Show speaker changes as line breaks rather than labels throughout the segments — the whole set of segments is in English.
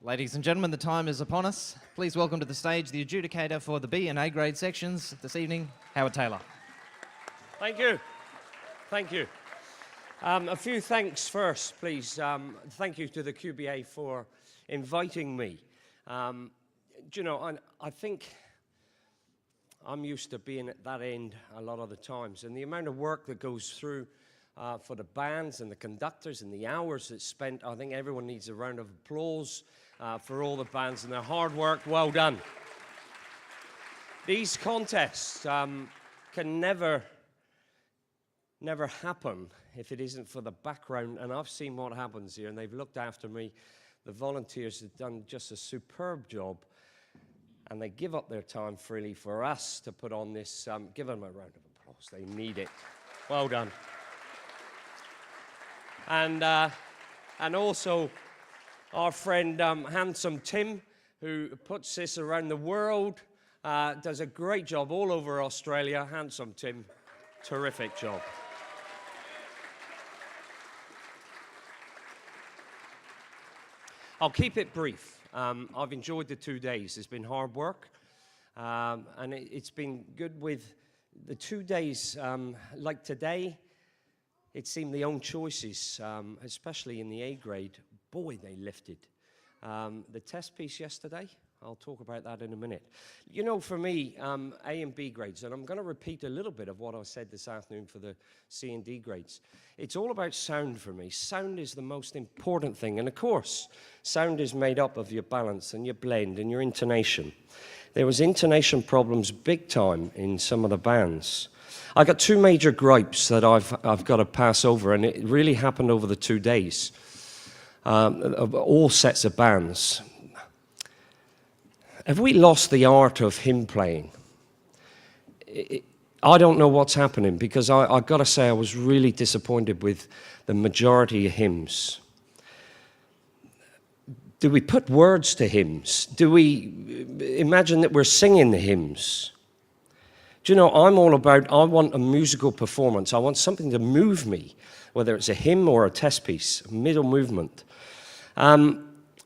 Ladies and gentlemen, the time is upon us. Please welcome to the stage the adjudicator for the B and A grade sections this evening, Howard Taylor.
Thank you. Thank you. A few thanks first, please. Thank you to the QBA for inviting me. You know, I think I'm used to being at that end a lot of the times, and the amount of work that goes through for the bands and the conductors and the hours that's spent, I think everyone needs a round of applause for all the bands and their hard work. Well done. These contests can never happen if it isn't for the background, and I've seen what happens here, and they've looked after me. The volunteers have done just a superb job, and they give up their time freely for us to put on this. Give them a round of applause. They need it. Well done. And also our friend Handsome Tim, who puts this around the world, does a great job all over Australia. Handsome Tim, terrific job. I'll keep it brief. I've enjoyed the 2 days. It's been hard work, and it's been good with the 2 days. Like today, it seemed the own choices, especially in the A grade, boy, they lifted. The test piece yesterday, I'll talk about that in a minute. You know, for me, A and B grades, and I'm going to repeat a little bit of what I said this afternoon for the C and D grades. It's all about sound for me. Sound is the most important thing. And of course, sound is made up of your balance and your blend and your intonation. There was intonation problems big time in some of the bands. I got two major gripes that I've got to pass over, and it really happened over the 2 days. Of all sets of bands. Have we lost the art of hymn playing? I don't know what's happening, because I've got to say I was really disappointed with the majority of hymns. Do we put words to hymns? Do we imagine that we're singing the hymns? Do you know, I'm all about, I want a musical performance. I want something to move me, whether it's a hymn or a test piece, a middle movement. And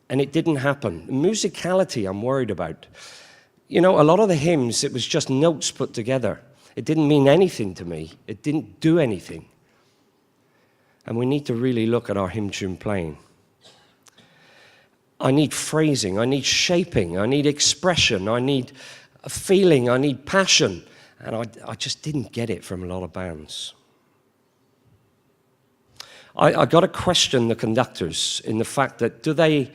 it didn't happen. Musicality, I'm worried about. You know, a lot of the hymns, it was just notes put together. It didn't mean anything to me. It didn't do anything. And we need to really look at our hymn tune playing. I need phrasing. I need shaping. I need expression. I need a feeling. I need passion. And I just didn't get it from a lot of bands. I got to question the conductors in the fact that do they,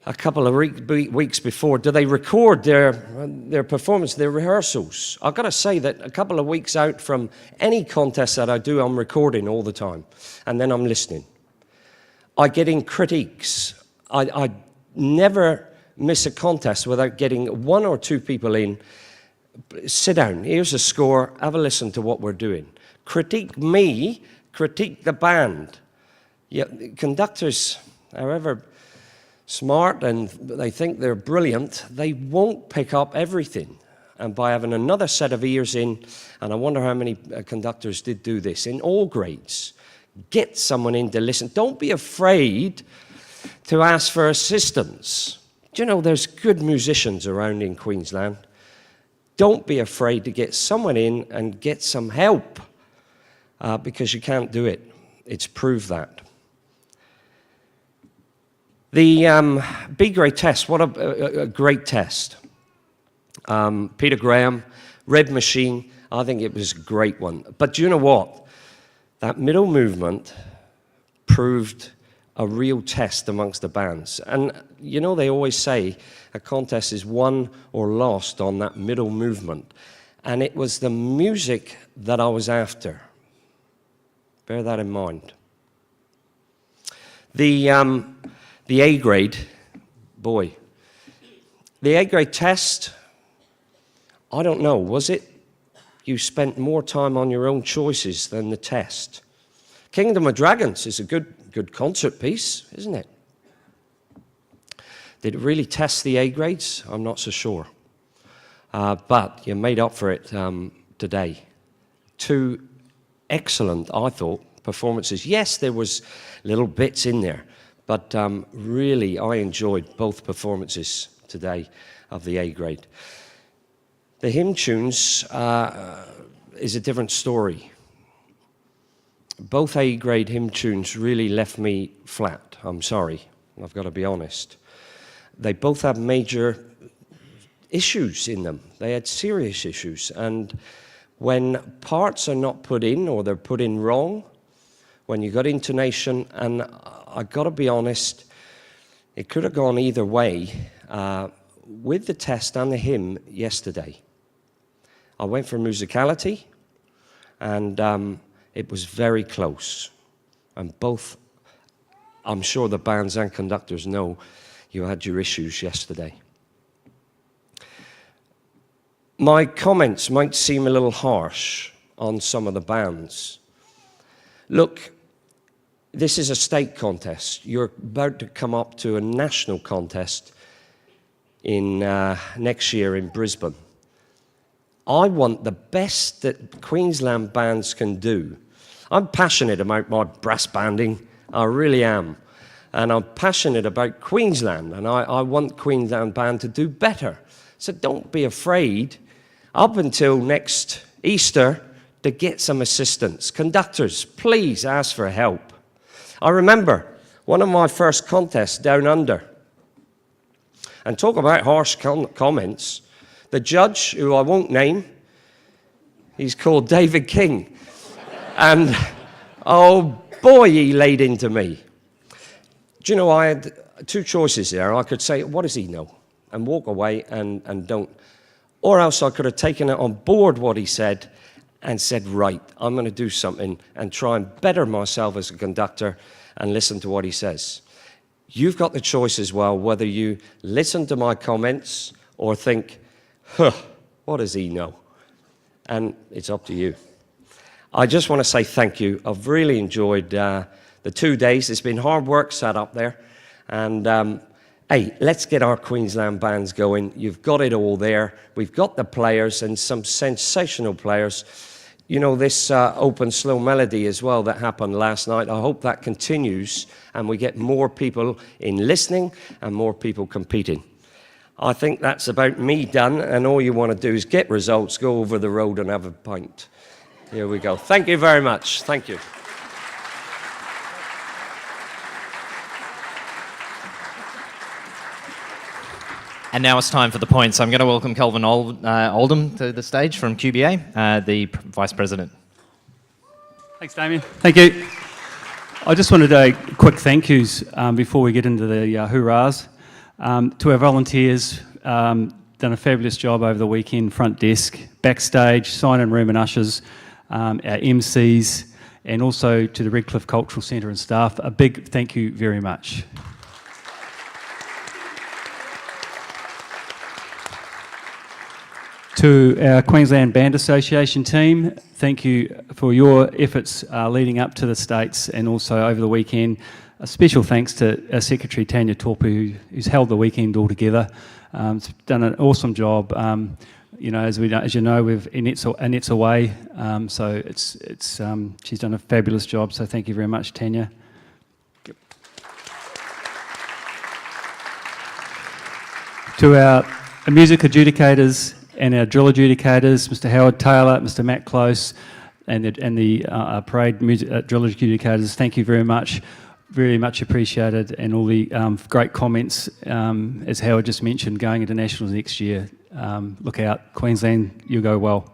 a couple of weeks before, do they record their performance, their rehearsals? I've got to say that a couple of weeks out from any contest that I do, I'm recording all the time, and then I'm listening. I get in critiques. I never miss a contest without getting one or two people in. Sit down, here's a score, have a listen to what we're doing. Critique me, critique the band. Yeah, conductors, however smart and they think they're brilliant, they won't pick up everything. And by having another set of ears in, and I wonder how many conductors did do this, in all grades, get someone in to listen. Don't be afraid to ask for assistance. Do you know, there's good musicians around in Queensland. Don't be afraid to get someone in and get some help, because you can't do it. It's proved that. The B grade test, what a great test. Peter Graham, Red Machine, I think it was a great one. But do you know what? That middle movement proved a real test amongst the bands. And you know, they always say a contest is won or lost on that middle movement. And it was the music that I was after. Bear that in mind. The A grade, boy. The A grade test, I don't know, was it? You spent more time on your own choices than the test. Kingdom of Dragons is a good concert piece, isn't it? Did it really test the A grades? I'm not so sure. But you made up for it today. Two excellent, I thought, performances. Yes, there was little bits in there, But really, I enjoyed both performances today of the A grade. The hymn tunes is a different story. Both A grade hymn tunes really left me flat. I'm sorry, I've got to be honest. They both have major issues in them. They had serious issues. And when parts are not put in or they're put in wrong, when you got intonation, and I got to be honest, it could have gone either way with the test and the hymn yesterday. I went for musicality, and it was very close. And both, I'm sure the bands and conductors know you had your issues yesterday. My comments might seem a little harsh on some of the bands. Look, this is a state contest. You're about to come up to a national contest in next year in Brisbane. I want the best that Queensland bands can do. I'm passionate about my brass banding, I really am. And I'm passionate about Queensland, and I want Queensland band to do better. So don't be afraid, up until next Easter, to get some assistance. Conductors, please ask for help. I remember one of my first contests down under, and talk about harsh comments, the judge, who I won't name, he's called David King, and oh boy, he laid into me. Do you know, I had two choices there. I could say, what does he know? And walk away and don't. Or else I could have taken it on board what he said and said, right, I'm going to do something and try and better myself as a conductor and listen to what he says. You've got the choice as well, whether you listen to my comments or think, huh, what does he know? And it's up to you. I just want to say thank you. I've really enjoyed the 2 days. It's been hard work set up there. And hey, let's get our Queensland bands going. You've got it all there. We've got the players and some sensational players. You know, this open slow melody as well that happened last night, I hope that continues and we get more people in listening and more people competing. I think that's about me done, and all you want to do is get results, go over the road and have a pint. Here we go. Thank you very much. Thank you.
And now it's time for the points. I'm going to welcome Kelvin Oldham to the stage from QBA, the Vice President.
Thanks, Damien. Thank you. I just wanted a quick thank yous before we get into the hurrahs. To our volunteers, done a fabulous job over the weekend, front desk, backstage, sign-in room and ushers, our MCs, and also to the Redcliffe Cultural Centre and staff. A big thank you very much. To our Queensland Band Association team, thank you for your efforts leading up to the States and also over the weekend. A special thanks to our Secretary Tanya Torpu, who's held the weekend all together. She's done an awesome job. You know, as you know, Annette's away, so she's done a fabulous job. So thank you very much, Tanya. To our music adjudicators and our drill adjudicators, Mr. Howard Taylor, Mr. Matt Close, and the parade music drill adjudicators, thank you very much. Very much appreciated, and all the great comments, as Howard just mentioned, going into Nationals next year. Look out, Queensland, you'll go well.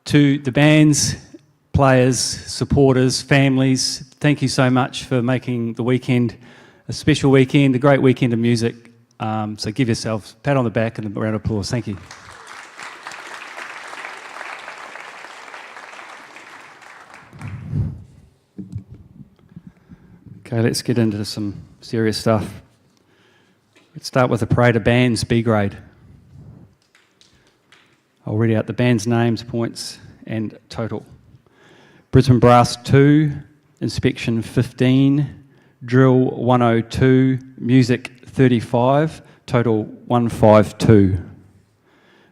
To the bands, players, supporters, families, thank you so much for making the weekend a special weekend, a great weekend of music. So give yourself a pat on the back and a round of applause. Thank you. Okay, let's get into some serious stuff. Let's start with the parade of bands, B grade. I'll read out the band's names, points, and total. Brisbane Brass 2, Inspection 15, Drill 102, Music 35, total 152.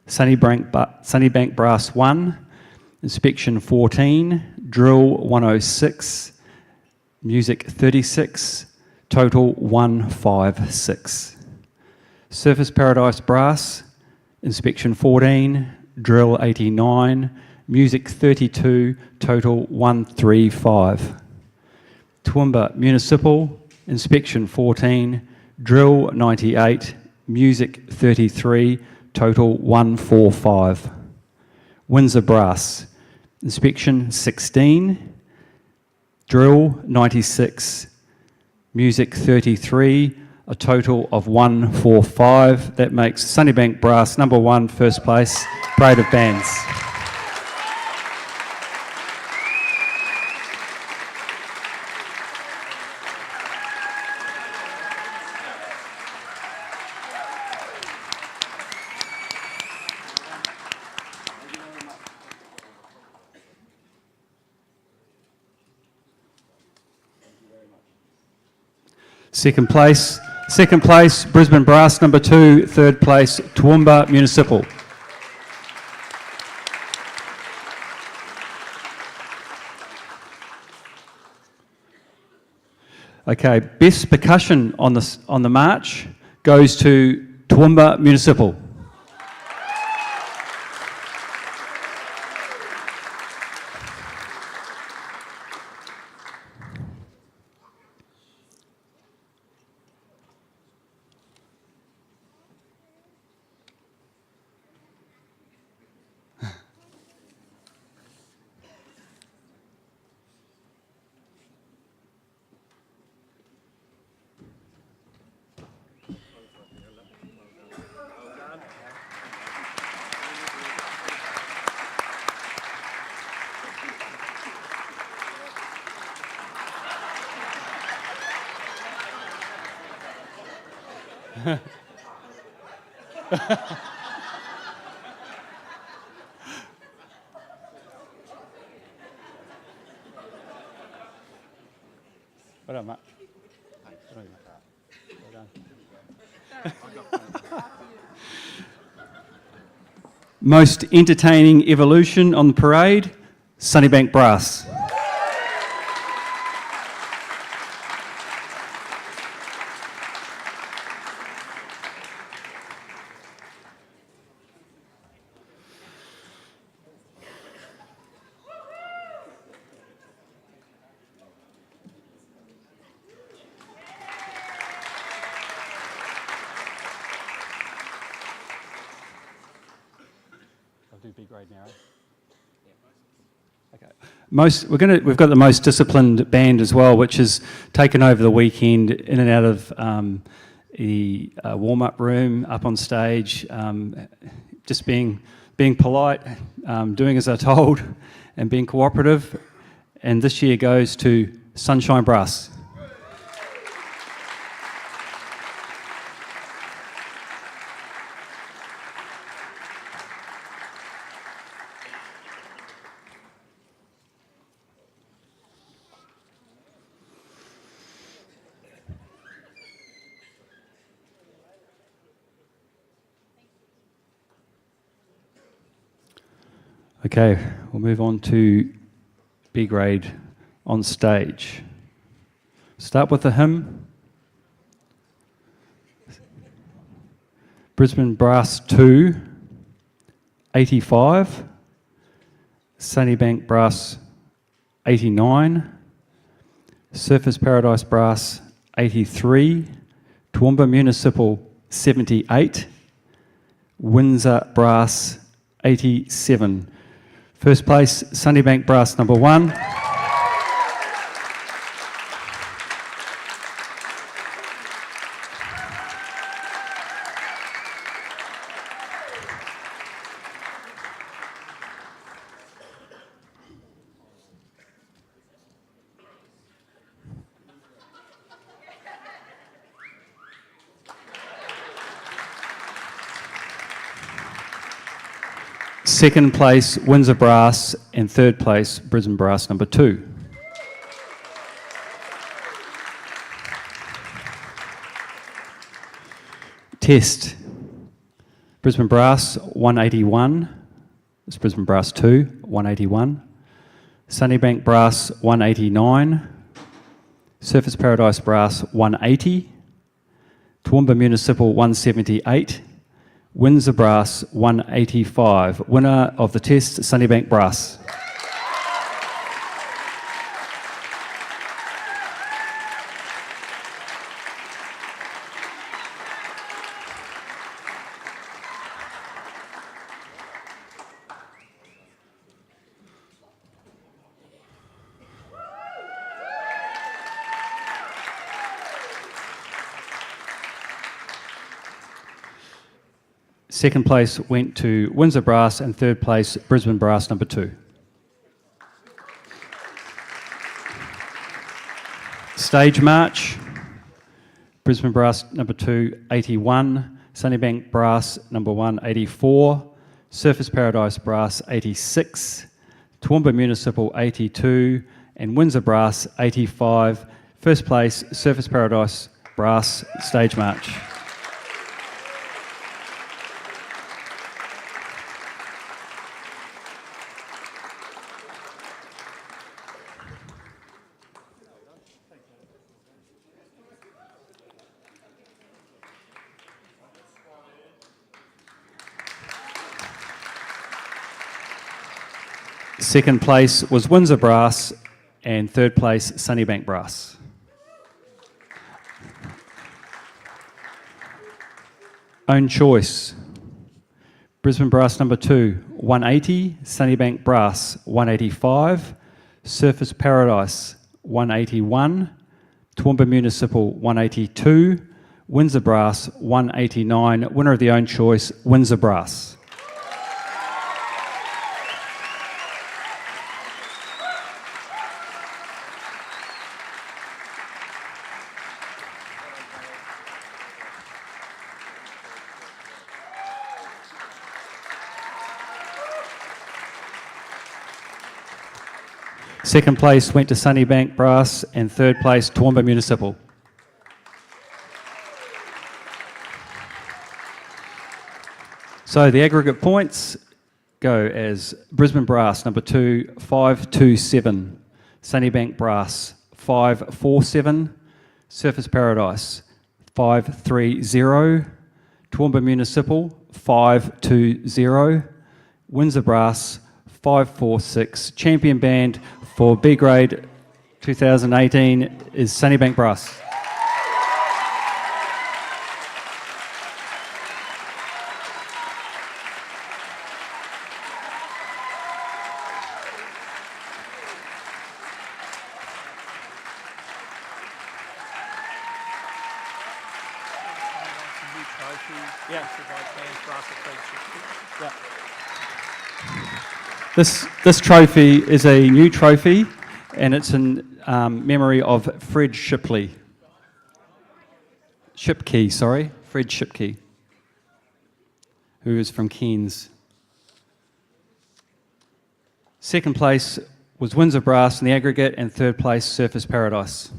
Sunnybank Brass 1, Inspection 14, Drill 106, Music 36, total 156. Surface Paradise Brass, inspection 14, drill 89, music 32, total 135. Toowoomba Municipal, inspection 14, drill 98, music 33, total 145. Windsor Brass, inspection 16, drill 96, music 33, a total of 145. That makes Sunnybank Brass number 1, first place, Parade of Bands. Second place, Brisbane Brass number 2, third place, Toowoomba Municipal. Okay, best percussion on the march goes to Toowoomba Municipal. Well done, Matt. Well done. Most entertaining evolution on the parade, Sunnybank Brass. Do B grade now. Okay. We've got the most disciplined band as well, which has taken over the weekend in and out of the warm-up room, up on stage, just being polite, doing as they're told, and being cooperative. And this year goes to Sunshine Brass. Okay, we'll move on to B grade on stage. Start with the hymn. Brisbane Brass 2, 85. Sunnybank Brass 89. Surface Paradise Brass 83. Toowoomba Municipal 78. Windsor Brass 87. First place, Sunnybank Brass number 1. Second place, Windsor Brass, and third place, Brisbane Brass number 2. Test. Brisbane Brass 181. It's Brisbane Brass 2, 181. Sunnybank Brass 189. Surfers Paradise Brass 180, Toowoomba Municipal 178, Windsor Brass 185. Winner of the test, Sunnybank Brass. Second place went to Windsor Brass, and third place, Brisbane Brass number 2. Stage March, Brisbane Brass number 2, 81, Sunnybank Brass number 1, 84, Surfers Paradise Brass 86, Toowoomba Municipal 82, and Windsor Brass 85. First place, Surfers Paradise Brass Stage March. Second place was Windsor Brass, and third place, Sunnybank Brass. Own choice. Brisbane Brass number 2, 180, Sunnybank Brass 185, Surfers Paradise 181, Toowoomba Municipal 182, Windsor Brass 189. Winner of the own choice, Windsor Brass. Second place went to Sunnybank Brass, and third place, Toowoomba Municipal. So the aggregate points go as Brisbane Brass number 2, 527, Sunnybank Brass 547, Surfers Paradise 530, Toowoomba Municipal 520, Windsor Brass 546. Champion band for B grade 2018 is Sunnybank Brass. This trophy is a new trophy, and it's in memory of Fred Shipkey, Fred Shipkey, who is from Cairns. Second place was Windsor Brass in the aggregate, and third place, Surfers Paradise.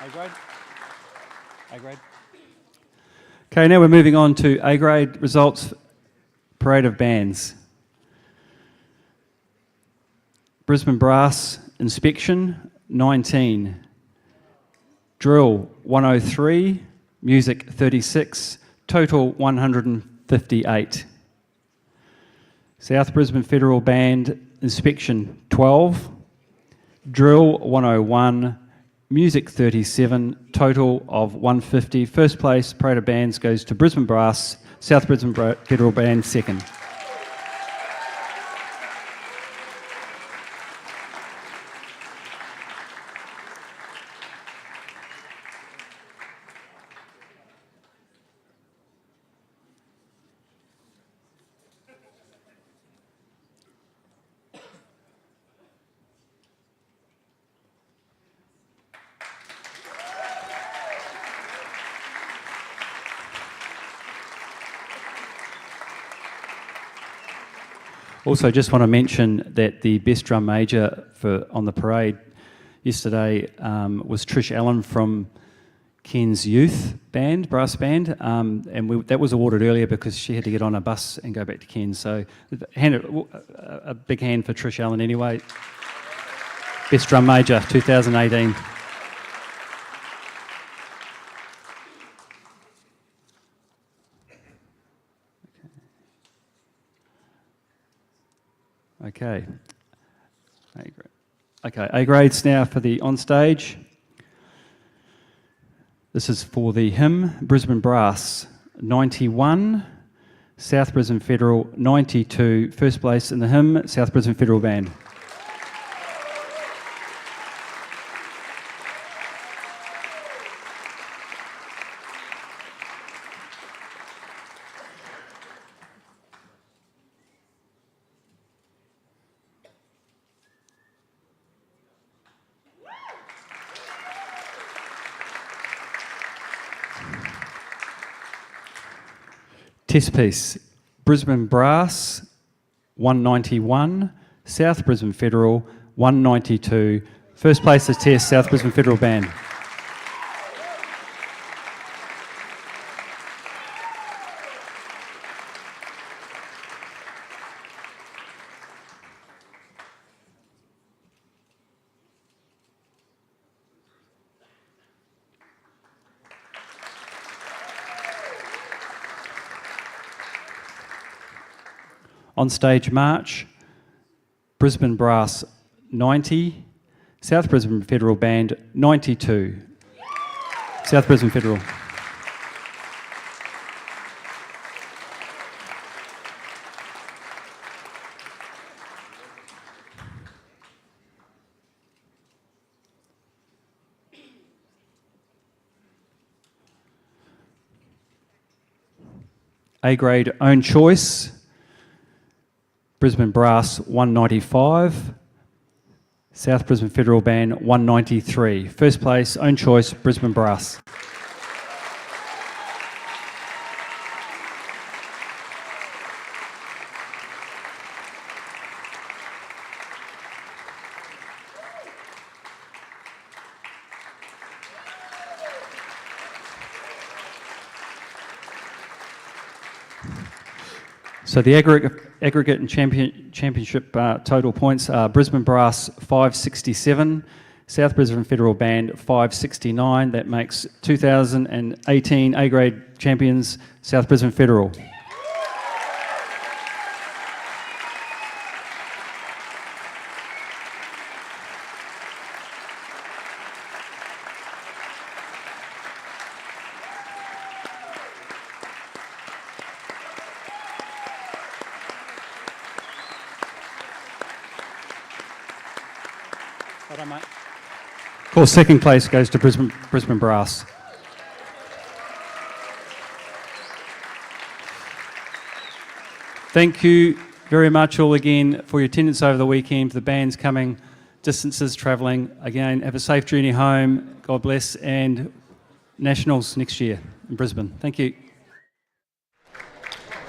A grade? A grade? Okay, now we're moving on to A grade results, Parade of Bands. Brisbane Brass Inspection 19, Drill 103, Music 36, total 158. South Brisbane Federal Band Inspection 12, Drill 101, Music 37, total of 150. First place, Parade of Bands, goes to Brisbane Brass, South Brisbane Federal Band second. Also, just want to mention that the best drum major on the parade yesterday was Trish Allen from Ken's youth band, brass band, and that was awarded earlier because she had to get on a bus and go back to Ken. So a big hand for Trish Allen anyway. Best Drum Major 2018. Okay. A grades now for the on stage. This is for the hymn, Brisbane Brass 91, South Brisbane Federal 92, first place in the hymn, South Brisbane Federal Band. Test piece, Brisbane Brass 191, South Brisbane Federal 192. First place is test, South Brisbane Federal Band. On stage march, Brisbane Brass 90, South Brisbane Federal Band 92. South Brisbane Federal. A grade own choice, Brisbane Brass 195, South Brisbane Federal Band 193. First place, own choice, Brisbane Brass. So the aggregate and championship total points are Brisbane Brass 567, South Brisbane Federal Band 569. That makes 2018 A-grade champions, South Brisbane Federal. Well done, mate. Of course, second place goes to Brisbane Brass. Thank you very much all again for your attendance over the weekend, for the bands coming, distances travelling. Again, have a safe journey home. God bless, and Nationals next year in Brisbane. Thank you.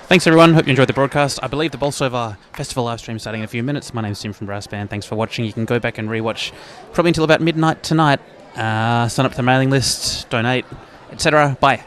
Thanks everyone, hope you enjoyed the broadcast. I believe the Bolsover Festival live stream starting in a few minutes. My name's Tim from Brass Band. Thanks for watching. You can go back and rewatch probably until about midnight tonight. Sign up to the mailing list, donate, etc. Bye.